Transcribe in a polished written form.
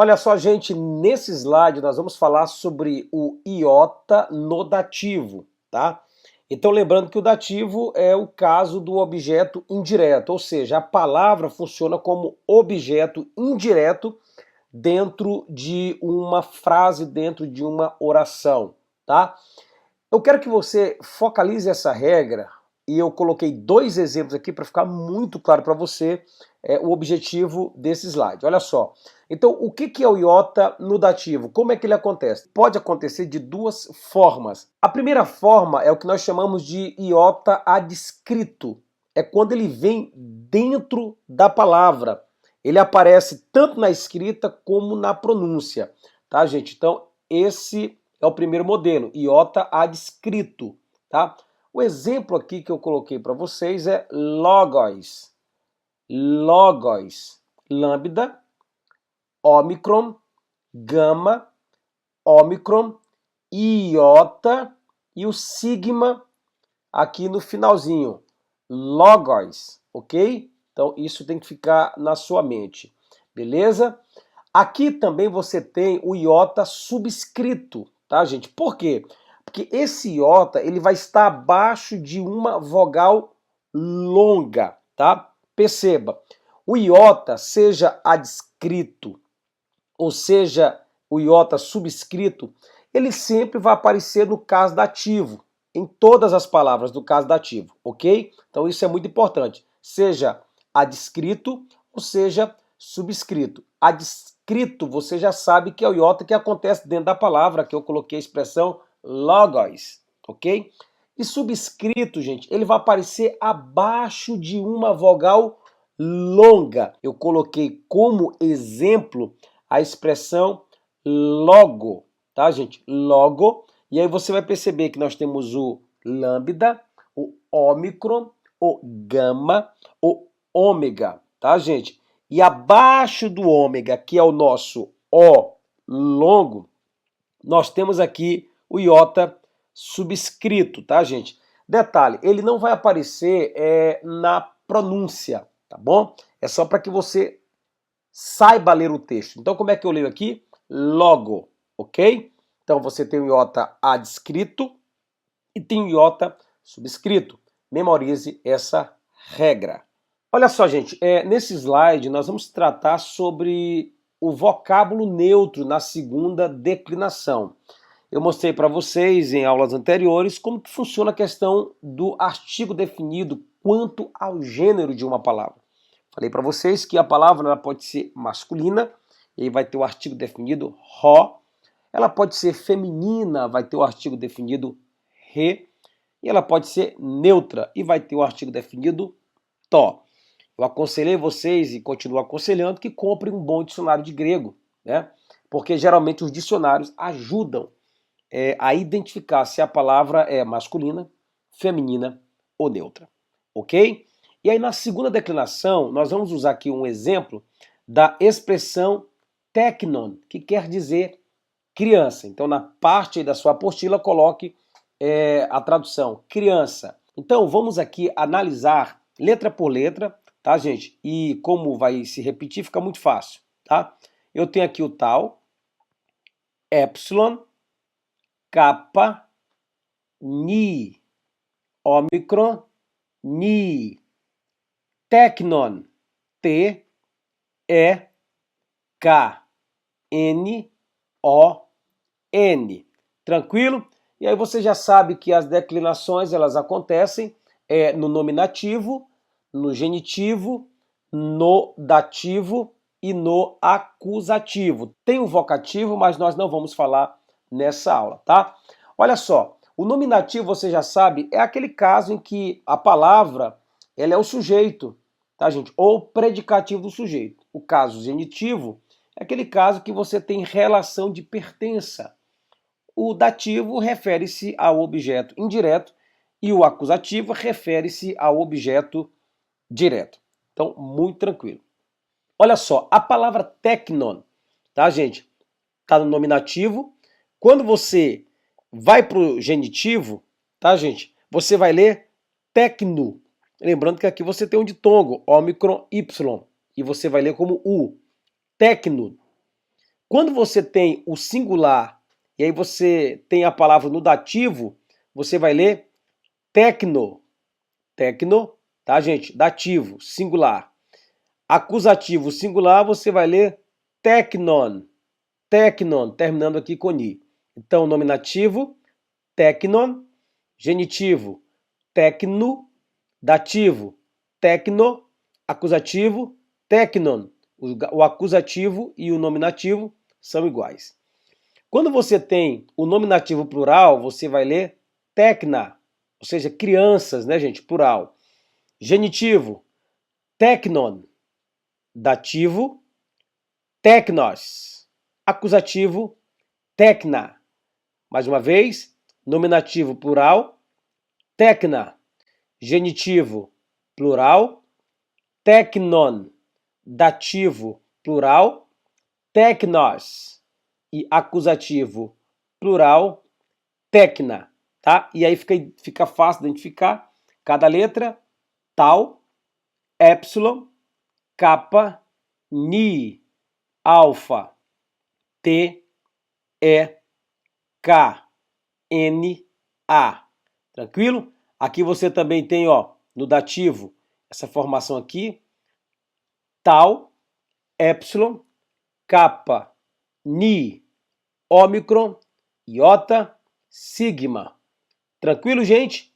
Olha só, gente, nesse slide nós vamos falar sobre o iota no dativo, tá? Então, lembrando que o dativo é o caso do objeto indireto, ou seja, a palavra funciona como objeto indireto dentro de uma frase, dentro de uma oração, tá? Eu quero que você focalize essa regra e eu coloquei dois exemplos aqui para ficar muito claro para você o objetivo desse slide. Olha só. Então, o que é o iota no dativo? Como é que ele acontece? Pode acontecer de duas formas. A primeira forma é o que nós chamamos de iota adscrito. É quando ele vem dentro da palavra. Ele aparece tanto na escrita como na pronúncia, tá, gente? Então, esse é o primeiro modelo, iota adscrito, tá? O exemplo aqui que eu coloquei para vocês é logos. Logos, lambda, ômicron, gama, ômicron, iota e o sigma aqui no finalzinho. Logos, ok? Então isso tem que ficar na sua mente, beleza? Aqui também você tem o iota subscrito, tá, gente? Por quê? Porque esse iota ele vai estar abaixo de uma vogal longa, tá? Perceba, o iota, seja adscrito ou seja o iota subscrito, ele sempre vai aparecer no caso dativo, em todas as palavras do caso dativo, ok? Então isso é muito importante, seja adscrito ou seja subscrito. Adscrito, você já sabe que é o iota que acontece dentro da palavra, que eu coloquei a expressão logos, ok? E subscrito, gente, ele vai aparecer abaixo de uma vogal longa. Eu coloquei como exemplo a expressão logo, tá, gente? Logo. E aí você vai perceber que nós temos o lambda, o ômicron, o gama, o ômega, tá, gente? E abaixo do ômega, que é o nosso O longo, nós temos aqui o iota subscrito, tá, gente? Detalhe, ele não vai aparecer na pronúncia, tá bom? É só para que você saiba ler o texto. Então, como é que eu leio aqui? Logo, ok? Então, você tem o iota adscrito e tem o iota subscrito. Memorize essa regra. Olha só, gente, nesse slide nós vamos tratar sobre o vocábulo neutro na segunda declinação. Eu mostrei para vocês em aulas anteriores como que funciona a questão do artigo definido quanto ao gênero de uma palavra. Falei para vocês que a palavra ela pode ser masculina, e aí vai ter o artigo definido ro. Ela pode ser feminina, vai ter o artigo definido re. E ela pode ser neutra, e vai ter o artigo definido to. Eu aconselhei vocês, e continuo aconselhando, que comprem um bom dicionário de grego, né? Porque geralmente os dicionários ajudam a identificar se a palavra é masculina, feminina ou neutra, ok? E aí na segunda declinação, nós vamos usar aqui um exemplo da expressão teknon, que quer dizer criança. Então na parte aí da sua apostila coloque a tradução criança. Então vamos aqui analisar letra por letra, tá, gente? E como vai se repetir, fica muito fácil, tá? Eu tenho aqui o tal, epsilon, kappa, ni, ômicron, ni, teknon, T, E, K, N, O, N. Tranquilo? E aí você já sabe que as declinações elas acontecem no nominativo, no genitivo, no dativo e no acusativo. Tem o vocativo, mas nós não vamos falar nessa aula, tá? Olha só, o nominativo, você já sabe, é aquele caso em que a palavra ela é o sujeito, tá, gente? Ou predicativo do sujeito. O caso genitivo é aquele caso que você tem relação de pertença. O dativo refere-se ao objeto indireto e o acusativo refere-se ao objeto direto. Então, muito tranquilo. Olha só, a palavra teknon, tá, gente? Tá no nominativo. Quando você vai para o genitivo, tá, gente? Você vai ler tecno. Lembrando que aqui você tem um ditongo, ômicron, y. E você vai ler como U. Tecno. Quando você tem o singular e aí você tem a palavra no dativo, você vai ler tecno. Tecno, tá, gente? Dativo, singular. Acusativo singular, você vai ler tecnon. Tecnon, terminando aqui com ni. Então, nominativo, tecnon. Genitivo, tecno. Dativo, tecno. Acusativo, tecnon. O acusativo e o nominativo são iguais. Quando você tem o nominativo plural, você vai ler tecna, ou seja, crianças, né, gente? Plural. Genitivo, tecnon. Dativo, tecnos. Acusativo, tecna. Mais uma vez, nominativo plural, tecna. Genitivo plural, tecnon. Dativo plural, tecnos. E acusativo plural, tecna. Tá? E aí fica fácil de identificar cada letra, tal, epsilon, kappa, ni, alfa, T, E, K, N, A. Tranquilo? Aqui você também tem, ó, no dativo, essa formação aqui, tal, epsilon, kappa, ni, ômicron, iota, sigma. Tranquilo, gente?